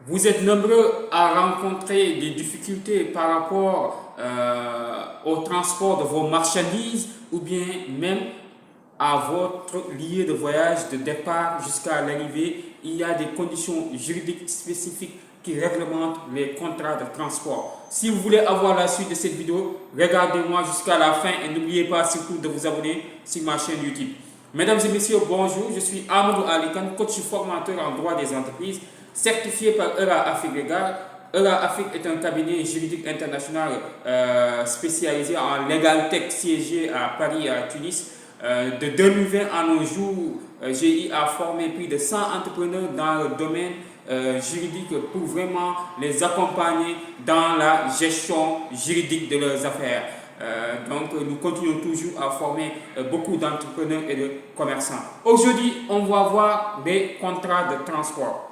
Vous êtes nombreux à rencontrer des difficultés par rapport au transport de vos marchandises ou bien même à votre lieu de voyage de départ jusqu'à l'arrivée. Il y a des conditions juridiques spécifiques qui réglementent les contrats de transport. Si vous voulez avoir la suite de cette vidéo, regardez-moi jusqu'à la fin et n'oubliez pas surtout de vous abonner sur ma chaîne YouTube. Mesdames et messieurs, bonjour, je suis Amadou Alikan, coach formateur en droit des entreprises, certifié par ERA Afrique Legal. ERA Afrique est un cabinet juridique international spécialisé en legal tech siégé à Paris et à Tunis. De 2020 à nos jours, GI a formé plus de 100 entrepreneurs dans le domaine juridique pour vraiment les accompagner dans la gestion juridique de leurs affaires. Donc nous continuons toujours à former beaucoup d'entrepreneurs et de commerçants. Aujourd'hui, on va voir des contrats de transport.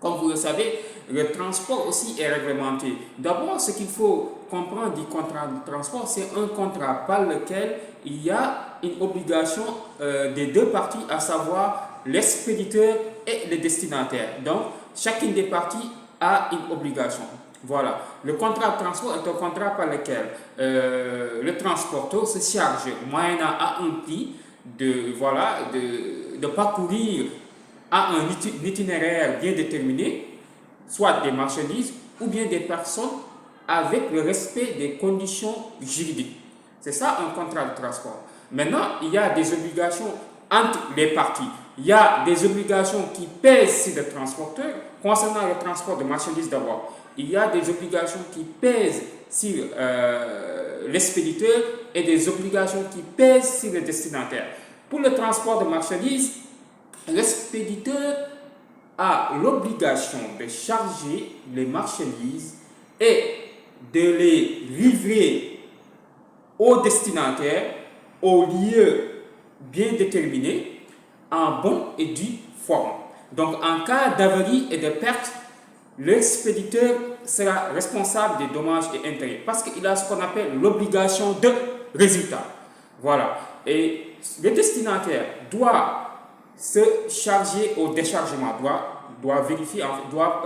Comme vous le savez, le transport aussi est réglementé. D'abord, ce qu'il faut comprendre du contrat de transport, c'est un contrat par lequel il y a une obligation des deux parties, à savoir l'expéditeur et le destinataire. Donc, chacune des parties a une obligation. Voilà. Le contrat de transport est un contrat par lequel le transporteur se charge, moyennant à un prix, de parcourir à un itinéraire bien déterminé, soit des marchandises ou bien des personnes avec le respect des conditions juridiques. C'est ça un contrat de transport. Maintenant, il y a des obligations entre les parties. Il y a des obligations qui pèsent sur le transporteur concernant le transport de marchandises d'abord. Il y a des obligations qui pèsent sur l'expéditeur et des obligations qui pèsent sur le destinataire. Pour le transport de marchandises, l'expéditeur a l'obligation de charger les marchandises et de les livrer au destinataire au lieu bien déterminé en bonne et due forme. Donc en cas d'avarie et de perte, l'expéditeur sera responsable des dommages et intérêts parce qu'il a ce qu'on appelle l'obligation de résultat. Voilà. Et le destinataire doit se charger au déchargement, doit vérifier, doit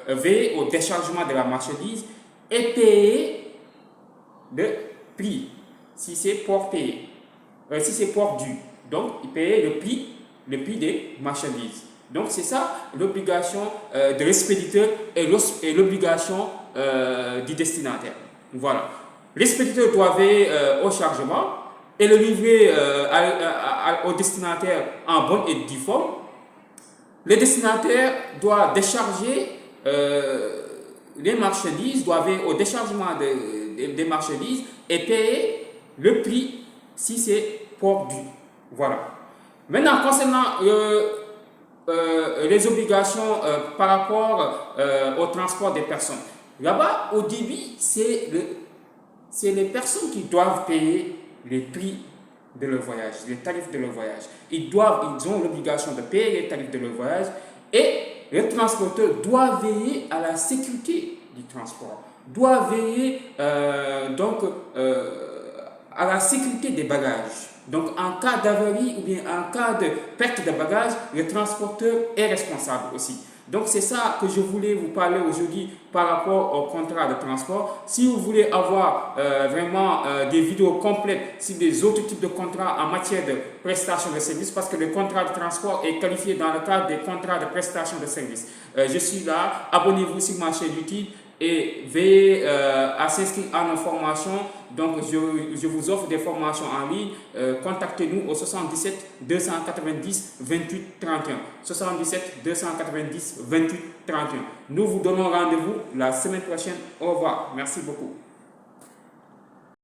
veiller au déchargement de la marchandise et payer le prix si c'est port payé, si c'est port dû. Donc, il paye le prix des marchandises. Donc, c'est ça l'obligation de l'expéditeur et l'obligation du destinataire. Voilà. L'expéditeur doit veiller au chargement et le livrer au destinataire en bonne et due forme. Le destinataire doit décharger les marchandises, doit veiller au déchargement des marchandises et payer le prix si c'est port dû. Voilà. Maintenant, concernant les obligations par rapport au transport des personnes, là-bas, au début, c'est les personnes qui doivent payer les prix de leur voyage, les tarifs de leur voyage. Ils ont l'obligation de payer les tarifs de leur voyage et le transporteur doit veiller à la sécurité du transport, doit veiller à la sécurité des bagages. Donc en cas d'avarie ou bien en cas de perte de bagages, le transporteur est responsable aussi. Donc c'est ça que je voulais vous parler aujourd'hui par rapport au contrat de transport. Si vous voulez avoir vraiment des vidéos complètes sur des autres types de contrats en matière de prestation de services, parce que le contrat de transport est qualifié dans le cadre des contrats de prestation de services. Je suis là, abonnez-vous sur ma chaîne YouTube et veillez à s'inscrire à nos formations. Donc je vous offre des formations en ligne. Contactez-nous au 77 290 28 31. 77 290 28 31. Nous vous donnons rendez-vous la semaine prochaine. Au revoir. Merci beaucoup.